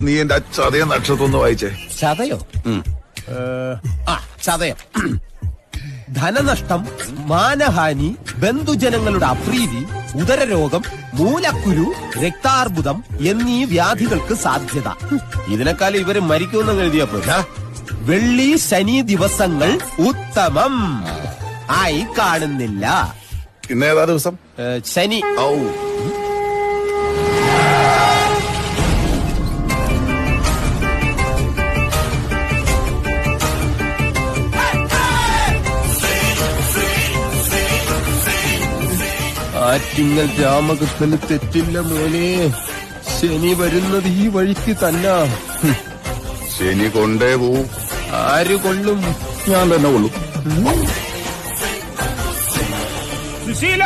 നീ എന്റെ ചതയ നക്ഷത്രം ഒന്ന് വായിച്ചേ. ചതയോ? ചതയം. ധനനഷ്ടം, മാനഹാനി, ബന്ധുജനങ്ങളുടെ അപ്രീതി, ഉദരരോഗം, മൂലക്കുരു, രക്താർബുദം എന്നീ വ്യാധികൾക്ക് സാധ്യത. ഇതിനേക്കാൾ ഇവര് മരിക്കുമെന്ന് എഴുതിയപ്പോ വെള്ളി ശനി ദിവസങ്ങൾ ഉത്തമം ആയി കാണുന്നില്ല. ഇന്നേതാ ദിവസം? ശനി. ആറ്റിങ്ങൽ രാമകൃഷ്ണന് തെറ്റില്ല മോനെ. ശനി വരുന്നത് ഈ വഴിക്ക് തന്നെ. ശനി കൊണ്ടേ പോവും. ആര് കൊള്ളും? ഞാൻ തന്നെ കൊള്ളും. സുശീല!